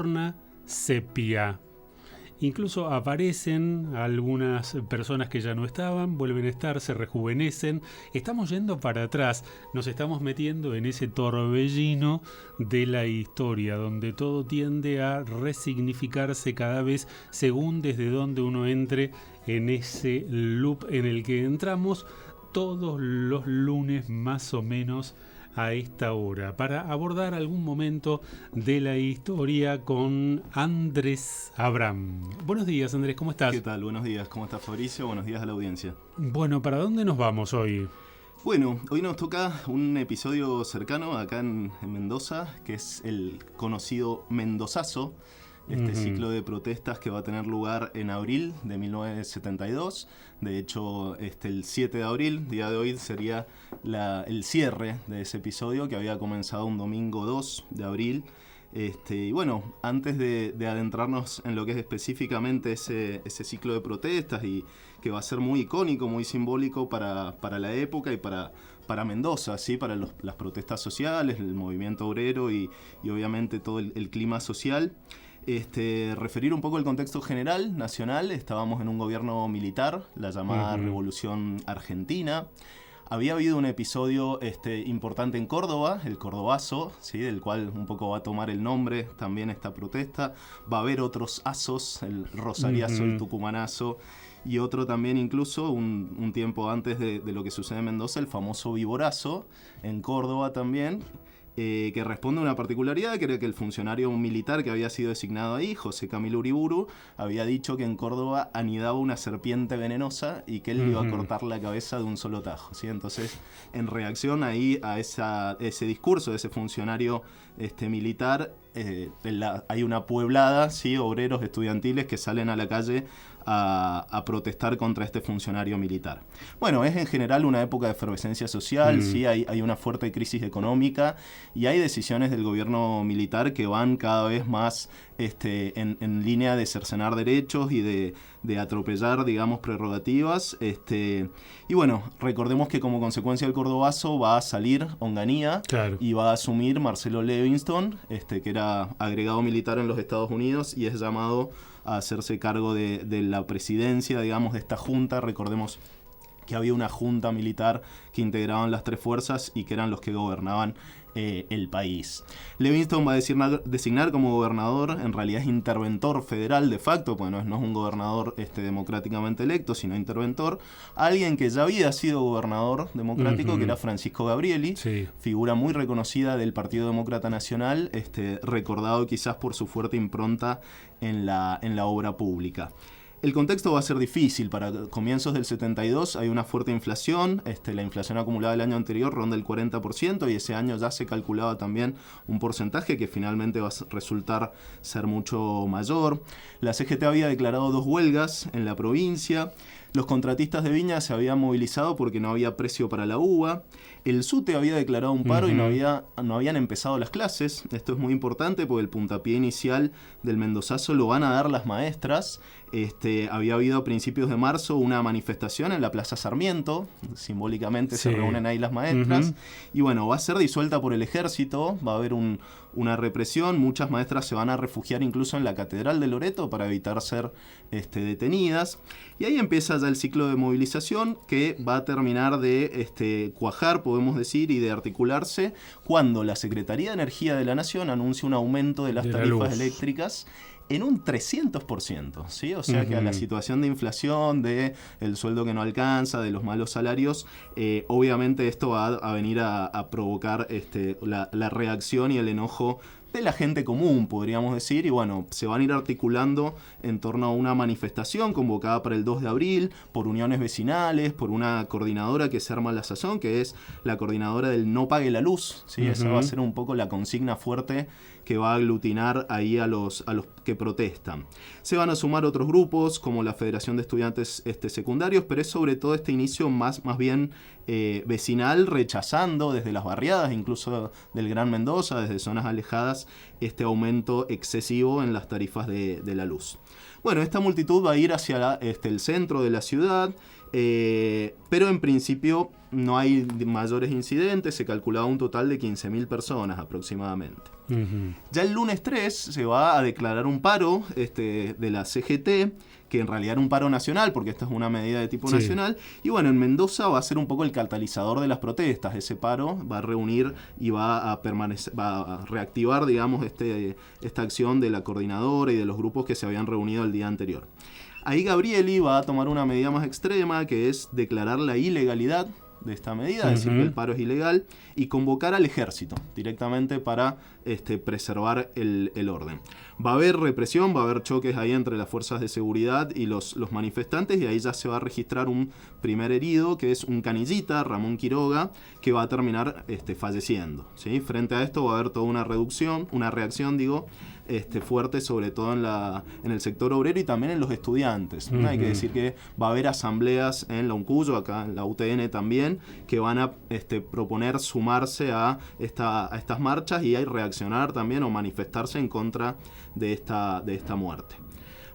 torna sepia. Incluso aparecen algunas personas que ya no estaban, vuelven a estar, se rejuvenecen. Estamos yendo para atrás, nos estamos metiendo en ese torbellino de la historia, donde todo tiende a resignificarse cada vez según desde donde uno entre en ese loop en el que entramos todos los lunes más o menos a esta hora, para abordar algún momento de la historia con Andrés Abraham. Buenos días, Andrés, ¿cómo estás? ¿Qué tal? Buenos días, ¿cómo estás, Fabricio? Buenos días a la audiencia. Bueno, ¿para dónde nos vamos hoy? Bueno, hoy nos toca un episodio cercano acá en Mendoza, que es el conocido Mendozazo, ciclo de protestas que va a tener lugar en abril de 1972. De hecho, el 7 de abril, día de hoy, sería el cierre de ese episodio que había comenzado un domingo 2 de abril. Y bueno, antes de adentrarnos en lo que es específicamente ese ciclo de protestas, y que va a ser muy icónico, muy simbólico para la época y para Mendoza, ¿sí? Para las protestas sociales, el movimiento obrero y obviamente todo el clima social. Referir un poco el contexto general, nacional. Estábamos en un gobierno militar, la llamada Revolución Argentina. Había habido un episodio importante en Córdoba, el Cordobazo, ¿sí? Del cual un poco va a tomar el nombre también esta protesta. Va a haber otros azos, el Rosariazo, el Tucumanazo, y otro también incluso un tiempo antes de lo que sucede en Mendoza, el famoso Viborazo, en Córdoba también. Que responde a una particularidad, que era que el funcionario militar que había sido designado ahí, José Camilo Uriburu, había dicho que en Córdoba anidaba una serpiente venenosa y que él iba a cortar la cabeza de un solo tajo, ¿sí? Entonces, en reacción ahí a ese discurso de ese funcionario militar, hay una pueblada, ¿sí? Obreros estudiantiles que salen a la calle a protestar contra este funcionario militar. Bueno, es en general una época de efervescencia social, ¿sí? Hay una fuerte crisis económica y hay decisiones del gobierno militar que van cada vez más en línea de cercenar derechos y de atropellar, digamos, prerrogativas. Y bueno, recordemos que como consecuencia del Cordobazo va a salir Onganía, claro, y va a asumir Marcelo Levingston, que era agregado militar en los Estados Unidos y es llamado a hacerse cargo de la presidencia, digamos, de esta junta. Recordemos que había una junta militar que integraban las tres fuerzas y que eran los que gobernaban el país. Levingston va a designar como gobernador, en realidad es interventor federal de facto, pues no es un gobernador democráticamente electo, sino interventor, alguien que ya había sido gobernador democrático, que era Francisco Gabrieli, sí, figura muy reconocida del Partido Demócrata Nacional, recordado quizás por su fuerte impronta en la obra pública. El contexto va a ser difícil. Para comienzos del 72 hay una fuerte inflación. La inflación acumulada del año anterior ronda el 40% y ese año ya se calculaba también un porcentaje que finalmente va a resultar ser mucho mayor. La CGT había declarado 2 huelgas en la provincia. Los contratistas de viña se habían movilizado porque no había precio para la uva. El SUTE había declarado un paro y no habían empezado las clases. Esto es muy importante porque el puntapié inicial del Mendozazo lo van a dar las maestras. Había habido a principios de marzo una manifestación en la Plaza Sarmiento. Simbólicamente se reúnen ahí las maestras. Y bueno, va a ser disuelta por el ejército. Va a haber una represión. Muchas maestras se van a refugiar incluso en la Catedral de Loreto para evitar ser detenidas. Y ahí empieza ya el ciclo de movilización que va a terminar de cuajar, podemos decir, y de articularse cuando la Secretaría de Energía de la Nación anuncia un aumento de las tarifas eléctricas en un 300%, ¿sí? O sea que a la situación de inflación, de el sueldo que no alcanza, de los malos salarios, obviamente esto va a venir a provocar la reacción y el enojo de la gente común, podríamos decir, y bueno, se van a ir articulando en torno a una manifestación convocada para el 2 de abril por uniones vecinales, por una coordinadora que se arma a la sazón, que es la coordinadora del No Pague la Luz, ¿sí? Esa va a ser un poco la consigna fuerte que va a aglutinar ahí a los que protestan. Se van a sumar otros grupos como la Federación de Estudiantes Secundarios, pero es sobre todo este inicio más bien vecinal, rechazando desde las barriadas, incluso del Gran Mendoza, desde zonas alejadas, este aumento excesivo en las tarifas de la luz. Bueno, esta multitud va a ir hacia el centro de la ciudad. Pero en principio no hay mayores incidentes, se calculaba un total de 15.000 personas aproximadamente. Ya el lunes 3 se va a declarar un paro de la CGT, que en realidad era un paro nacional, porque esta es una medida de tipo nacional, y bueno, en Mendoza va a ser un poco el catalizador de las protestas. Ese paro va a reunir y va a reactivar, digamos, esta acción de la coordinadora y de los grupos que se habían reunido el día anterior. Ahí Gabrieli va a tomar una medida más extrema, que es declarar la ilegalidad de esta medida, decir que el paro es ilegal, y convocar al ejército directamente para preservar el orden. Va a haber represión, va a haber choques ahí entre las fuerzas de seguridad y los manifestantes, y ahí ya se va a registrar un primer herido, que es un canillita, Ramón Quiroga, que va a terminar falleciendo, ¿sí? Frente a esto va a haber toda una reacción, fuerte, sobre todo en el sector obrero y también en los estudiantes. Hay que decir que va a haber asambleas en la UNCUYO, acá en la UTN también, que van a proponer sumarse a estas marchas y a reaccionar también o manifestarse en contra de esta muerte.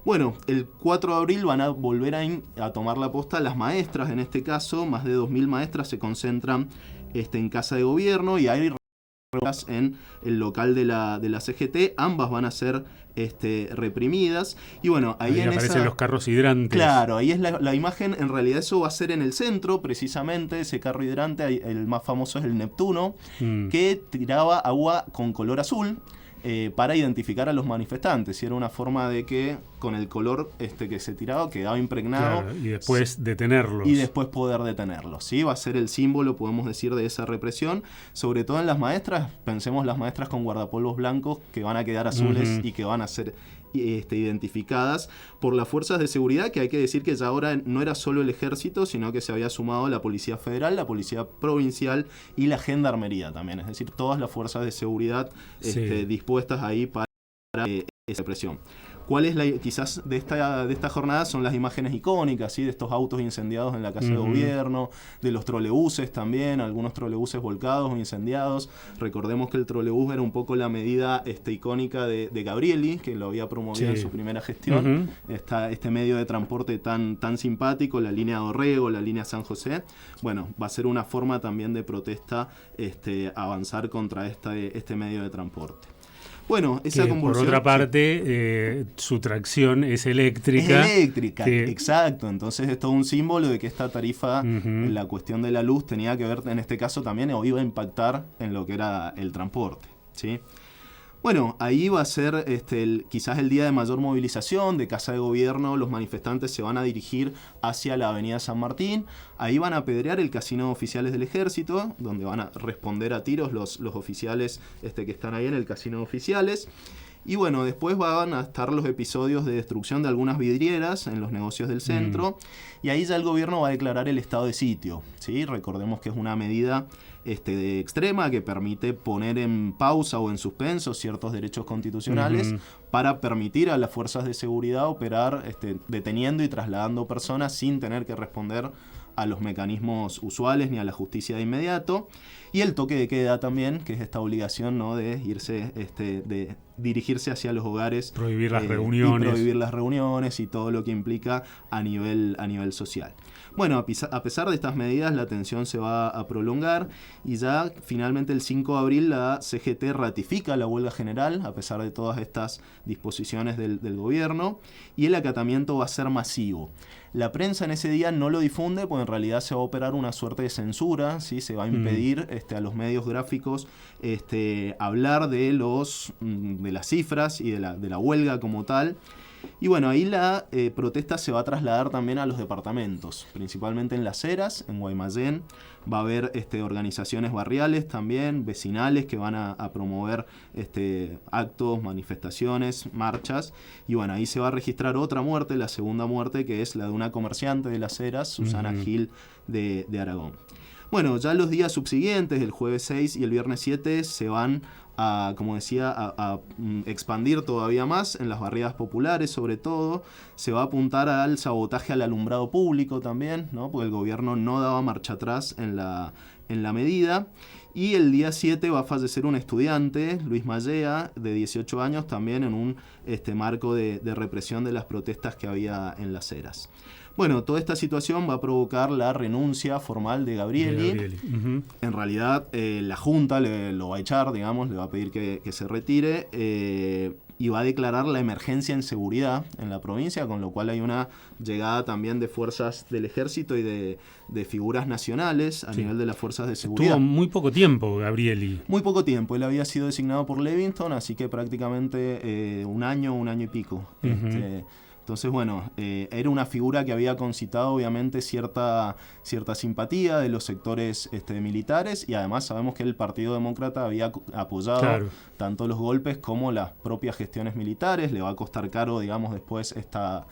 Bueno, el 4 de abril van a volver a tomar la posta las maestras. En este caso, más de 2.000 maestras se concentran en Casa de Gobierno, y hay en el local de la CGT. Ambas van a ser reprimidas, y bueno, ahí aparecen los carros hidrantes. Claro, ahí es la imagen. En realidad eso va a ser en el centro, precisamente, ese carro hidrante. El más famoso es el Neptuno, que tiraba agua con color azul para identificar a los manifestantes, y era una forma de que con el color que se tiraba quedaba impregnado, claro, y después detenerlos. Y después poder detenerlos, ¿sí? Va a ser el símbolo, podemos decir, de esa represión, sobre todo en las maestras. Pensemos las maestras con guardapolvos blancos, que van a quedar azules y que van a ser identificadas por las fuerzas de seguridad, que hay que decir que ya ahora no era solo el ejército, sino que se había sumado la Policía Federal, la Policía Provincial y la Gendarmería también, es decir, todas las fuerzas de seguridad dispuestas ahí para esa represión. ¿Cuál es quizás de esta jornada? Son las imágenes icónicas, ¿sí? De estos autos incendiados en la Casa de Gobierno, de los trolebuses también, algunos trolebuses volcados o incendiados. Recordemos que el trolebús era un poco la medida icónica de Gabrieli, que lo había promovido en su primera gestión. Este medio de transporte tan simpático, la línea Dorrego, la línea San José. Bueno, va a ser una forma también de protesta avanzar contra este medio de transporte. Bueno, esa convulsión... Por otra parte, su tracción es eléctrica. Es eléctrica, exacto. Entonces es todo un símbolo de que esta tarifa, la cuestión de la luz, tenía que ver, en este caso también, o iba a impactar en lo que era el transporte, ¿sí? Bueno, ahí va a ser quizás el día de mayor movilización de Casa de Gobierno. Los manifestantes se van a dirigir hacia la avenida San Martín. Ahí van a apedrear el casino de oficiales del ejército, donde van a responder a tiros los oficiales que están ahí en el casino de oficiales. Y bueno, después van a estar los episodios de destrucción de algunas vidrieras en los negocios del centro. Y ahí ya el gobierno va a declarar el estado de sitio, ¿sí? Recordemos que es una medida de extrema que permite poner en pausa o en suspenso ciertos derechos constitucionales para permitir a las fuerzas de seguridad operar deteniendo y trasladando personas sin tener que responder a los mecanismos usuales ni a la justicia de inmediato. Y el toque de queda también, que es esta obligación, ¿no?, de irse, de dirigirse hacia los hogares, prohibir las reuniones. Y prohibir las reuniones y todo lo que implica a nivel social. Bueno, a pesar de estas medidas, la tensión se va a prolongar, y ya finalmente el 5 de abril la CGT ratifica la huelga general, a pesar de todas estas disposiciones del gobierno, y el acatamiento va a ser masivo. La prensa en ese día no lo difunde, porque en realidad se va a operar una suerte de censura, ¿sí? Se va a impedir a los medios gráficos hablar de las cifras y de la huelga como tal. Y bueno, ahí la protesta se va a trasladar también a los departamentos, principalmente en Las Heras, en Guaymallén. Va a haber organizaciones barriales también, vecinales, que van a promover actos, manifestaciones, marchas. Y bueno, ahí se va a registrar otra muerte, la segunda muerte, que es la de una comerciante de Las Heras, Susana Gil de Aragón. Bueno, ya los días subsiguientes, el jueves 6 y el viernes 7, se van a expandir todavía más en las barriadas populares. Sobre todo se va a apuntar al sabotaje al alumbrado público también, ¿no?, porque el gobierno no daba marcha atrás en la medida. Y el día 7 va a fallecer un estudiante, Luis Mallea, de 18 años, también en un marco de represión de las protestas que había en Las Heras. Bueno, toda esta situación va a provocar la renuncia formal de Gabrieli. Uh-huh. En realidad, la Junta lo va a echar, digamos, le va a pedir que se retire y va a declarar la emergencia en seguridad en la provincia, con lo cual hay una llegada también de fuerzas del ejército y de figuras nacionales a nivel de las fuerzas de seguridad. Tuvo muy poco tiempo, Gabrieli. Muy poco tiempo. Él había sido designado por Livingston, así que prácticamente un año y pico. Uh-huh. Entonces, bueno, era una figura que había concitado obviamente cierta simpatía de los sectores militares, y además sabemos que el Partido Demócrata había apoyado tanto los golpes como las propias gestiones militares. Le va a costar caro, digamos, después esta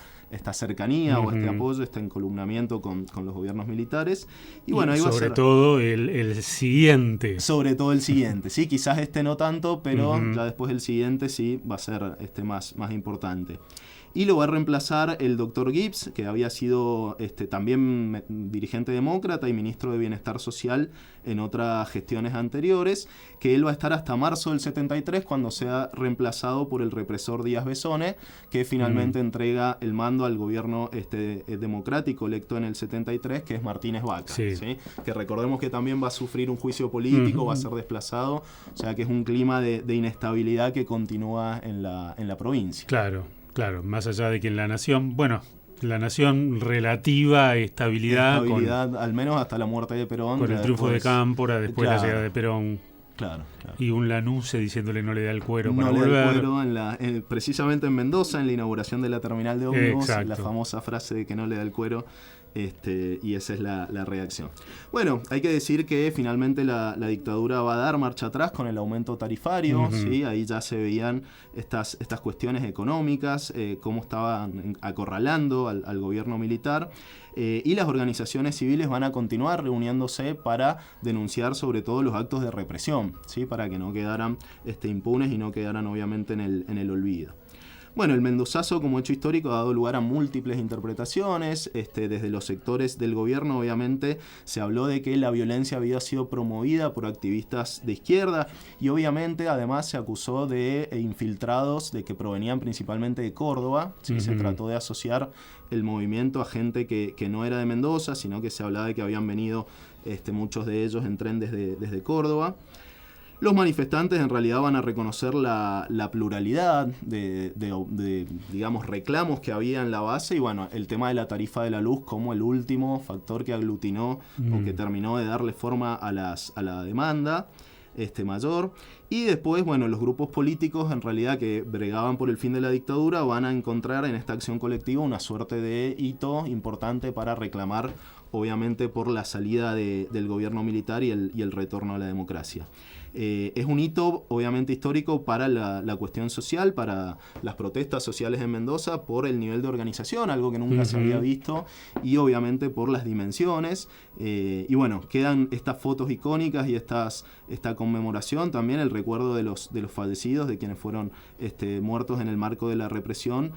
cercanía o este apoyo, este encolumnamiento con los gobiernos militares. Y bueno, ahí va a ser... Sobre todo el siguiente. Sobre todo el siguiente, sí, quizás no tanto, pero ya después el siguiente sí va a ser más importante. Y lo va a reemplazar el doctor Gibbs, que había sido también dirigente demócrata y ministro de Bienestar Social en otras gestiones anteriores, que él va a estar hasta marzo del 73, cuando sea reemplazado por el represor Díaz Besone, que finalmente entrega el mando al gobierno democrático electo en el 73, que es Martínez Vaca. Sí. ¿Sí? Que recordemos que también va a sufrir un juicio político, va a ser desplazado, o sea que es un clima de inestabilidad que continúa en la provincia. Claro, más allá de que en la nación, relativa estabilidad al menos hasta la muerte de Perón. Con el triunfo de Cámpora, después la llegada de Perón. Claro. Y un Lanuse diciéndole no le da el cuero para volver. No le da el cuero, precisamente en Mendoza, en la inauguración de la terminal de ómnibus, la famosa frase de que no le da el cuero. Y esa es la reacción. Bueno, hay que decir que finalmente la dictadura va a dar marcha atrás con el aumento tarifario. ¿Sí? Ahí ya se veían estas cuestiones económicas, cómo estaban acorralando al gobierno militar. Y las organizaciones civiles van a continuar reuniéndose para denunciar sobre todo los actos de represión, ¿sí? Para que no quedaran impunes y no quedaran obviamente en el olvido. Bueno, el mendozazo como hecho histórico ha dado lugar a múltiples interpretaciones. Desde los sectores del gobierno, obviamente, se habló de que la violencia había sido promovida por activistas de izquierda, y obviamente además se acusó de infiltrados de que provenían principalmente de Córdoba. ¿Sí? Se trató de asociar el movimiento a gente que no era de Mendoza, sino que se hablaba de que habían venido muchos de ellos en tren desde Córdoba. Los manifestantes en realidad van a reconocer la pluralidad de digamos, reclamos que había en la base, y bueno, el tema de la tarifa de la luz como el último factor que aglutinó o que terminó de darle forma a la demanda mayor. Y después, bueno, los grupos políticos en realidad que bregaban por el fin de la dictadura van a encontrar en esta acción colectiva una suerte de hito importante para reclamar, obviamente, por la salida del gobierno militar y el retorno a la democracia. Es un hito obviamente histórico para la cuestión social, para las protestas sociales en Mendoza, por el nivel de organización, algo que nunca se había visto, y obviamente por las dimensiones. Y bueno, quedan estas fotos icónicas y esta conmemoración, también el recuerdo de los fallecidos, de quienes fueron muertos en el marco de la represión,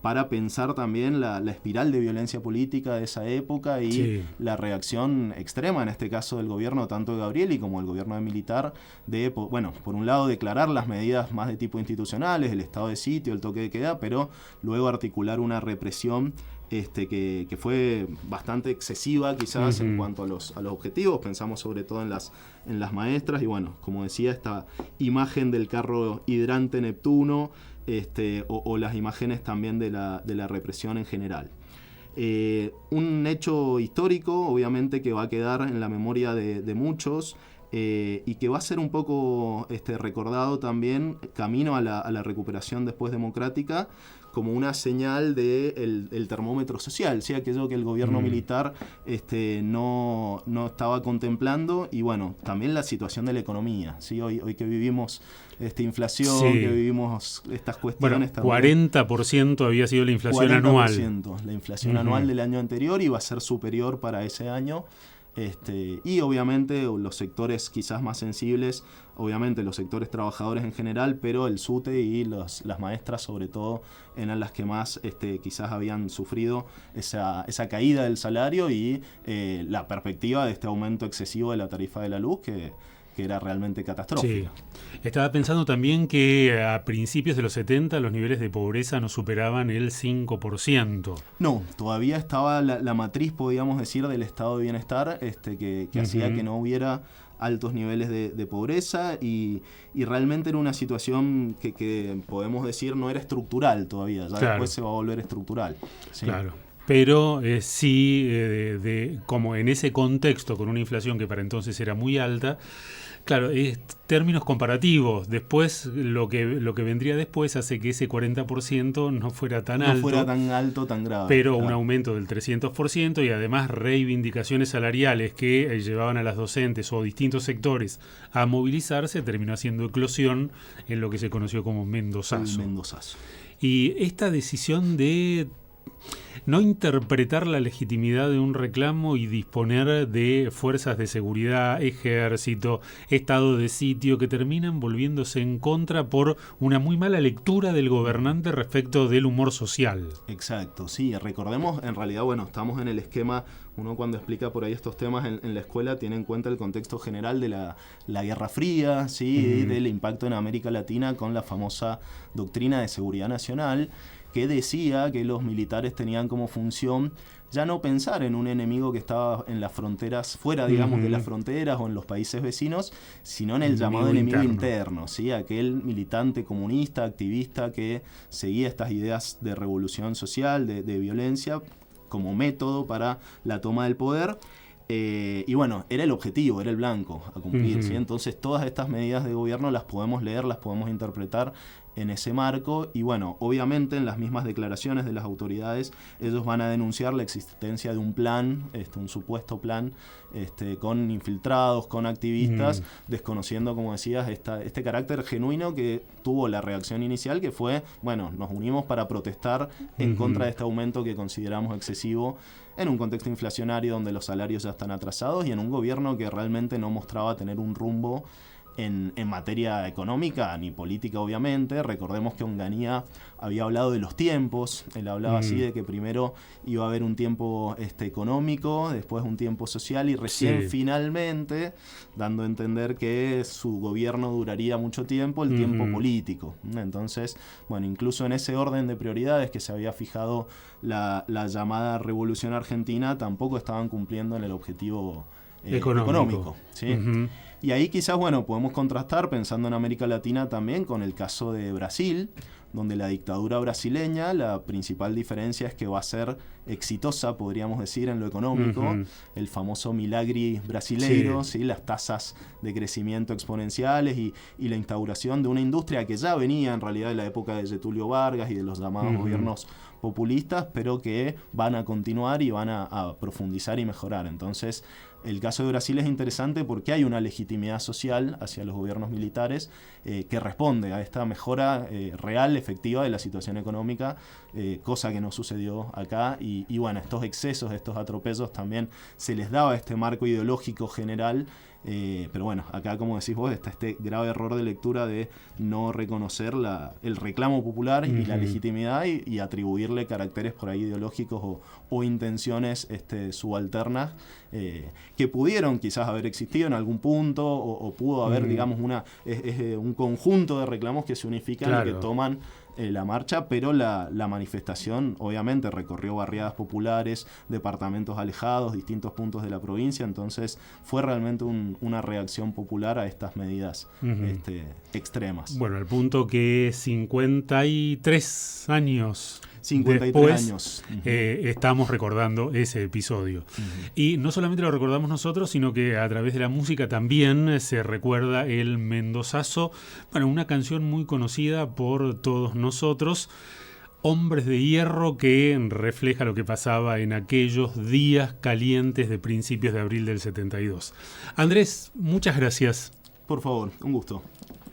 para pensar también la espiral de violencia política de esa época y la reacción extrema, en este caso del gobierno, tanto de Gabrieli como del gobierno militar, de, bueno, por un lado declarar las medidas más de tipo institucionales, el estado de sitio, el toque de queda, pero luego articular una represión que fue bastante excesiva quizás en cuanto a los objetivos. Pensamos sobre todo en las maestras, y bueno, como decía, esta imagen del carro hidrante Neptuno, o las imágenes también de la represión en general. Un hecho histórico, obviamente, que va a quedar en la memoria de muchos, y que va a ser un poco recordado también camino a la recuperación después democrática, como una señal de el termómetro social, ¿sí? Aquello que el gobierno militar no estaba contemplando, y bueno, también la situación de la economía, ¿sí? Hoy que vivimos inflación, que vivimos estas cuestiones. Bueno, 40% había sido la inflación 40%, anual. La inflación anual del año anterior, iba a ser superior para ese año. Y obviamente los sectores quizás más sensibles, obviamente los sectores trabajadores en general, pero el SUTE y las maestras sobre todo eran las que más quizás habían sufrido esa caída del salario y la perspectiva de este aumento excesivo de la tarifa de la luz, que era realmente catastrófica. Sí. Estaba pensando también que a principios de los 70 los niveles de pobreza no superaban el 5%. No, todavía estaba la matriz, podríamos decir, del estado de bienestar, que hacía que no hubiera altos niveles de pobreza y realmente era una situación que podemos decir no era estructural todavía, ya después se va a volver estructural. ¿Sí? Claro. Pero sí, como en ese contexto, con una inflación que para entonces era muy alta, claro, términos comparativos. Después, lo que vendría después hace que ese 40% no fuera tan alto. No fuera tan alto, tan grave. Pero un aumento del 300% y además reivindicaciones salariales que llevaban a las docentes o distintos sectores a movilizarse, terminó haciendo eclosión en lo que se conoció como Mendozazo. El Mendozazo. Y esta decisión de no interpretar la legitimidad de un reclamo y disponer de fuerzas de seguridad, ejército, estado de sitio, que terminan volviéndose en contra por una muy mala lectura del gobernante respecto del humor social. Exacto, sí, recordemos, en realidad, bueno, estamos en el esquema, uno cuando explica por ahí estos temas en la escuela tiene en cuenta el contexto general de la Guerra Fría, ¿sí? Y del impacto en América Latina con la famosa doctrina de seguridad nacional, que decía que los militares tenían como función ya no pensar en un enemigo que estaba en las fronteras, fuera, digamos, de las fronteras o en los países vecinos, sino en el llamado enemigo interno, ¿sí? Aquel militante comunista, activista que seguía estas ideas de revolución social, de violencia, como método para la toma del poder. Y bueno, era el objetivo, era el blanco a cumplir, ¿sí? Entonces todas estas medidas de gobierno las podemos leer, las podemos interpretar en ese marco y bueno, obviamente en las mismas declaraciones de las autoridades ellos van a denunciar la existencia de un plan, un supuesto plan con infiltrados, con activistas, desconociendo, como decías, este carácter genuino que tuvo la reacción inicial, que fue, bueno, nos unimos para protestar en contra de este aumento que consideramos excesivo en un contexto inflacionario donde los salarios ya están atrasados y en un gobierno que realmente no mostraba tener un rumbo en materia económica ni política, obviamente. Recordemos que Onganía había hablado de los tiempos, él hablaba así de que primero iba a haber un tiempo económico, después un tiempo social y recién finalmente dando a entender que su gobierno duraría mucho tiempo, el tiempo político. Entonces, bueno, incluso en ese orden de prioridades que se había fijado la llamada Revolución Argentina, tampoco estaban cumpliendo en el objetivo económico, ¿sí? Y ahí quizás, bueno, podemos contrastar, pensando en América Latina también, con el caso de Brasil, donde la dictadura brasileña, la principal diferencia es que va a ser exitosa, podríamos decir, en lo económico, el famoso milagre brasileiro, ¿sí? Las tasas de crecimiento exponenciales y la instauración de una industria que ya venía en realidad de la época de Getúlio Vargas y de los llamados gobiernos populistas, pero que van a continuar y van a profundizar y mejorar. Entonces, el caso de Brasil es interesante porque hay una legitimidad social hacia los gobiernos militares que responde a esta mejora real, efectiva de la situación económica, cosa que no sucedió acá. Y bueno, estos excesos, estos atropellos también se les daba este marco ideológico general. Pero bueno, acá, como decís vos, está este grave error de lectura de no reconocer el reclamo popular y la legitimidad y atribuirle caracteres por ahí ideológicos o intenciones subalternas que pudieron quizás haber existido en algún punto o pudo haber, digamos, un conjunto de reclamos que se unifican y que toman la marcha, pero la manifestación obviamente recorrió barriadas populares, departamentos alejados, distintos puntos de la provincia, entonces fue realmente una reacción popular a estas medidas extremas. Bueno, al punto que 53 años 53 después, años. Estamos recordando ese episodio. Y no solamente lo recordamos nosotros, sino que a través de la música también se recuerda el Mendozazo. Bueno, una canción muy conocida por todos nosotros, Hombres de Hierro, que refleja lo que pasaba en aquellos días calientes de principios de abril del 72. Andrés, muchas gracias. Por favor, un gusto.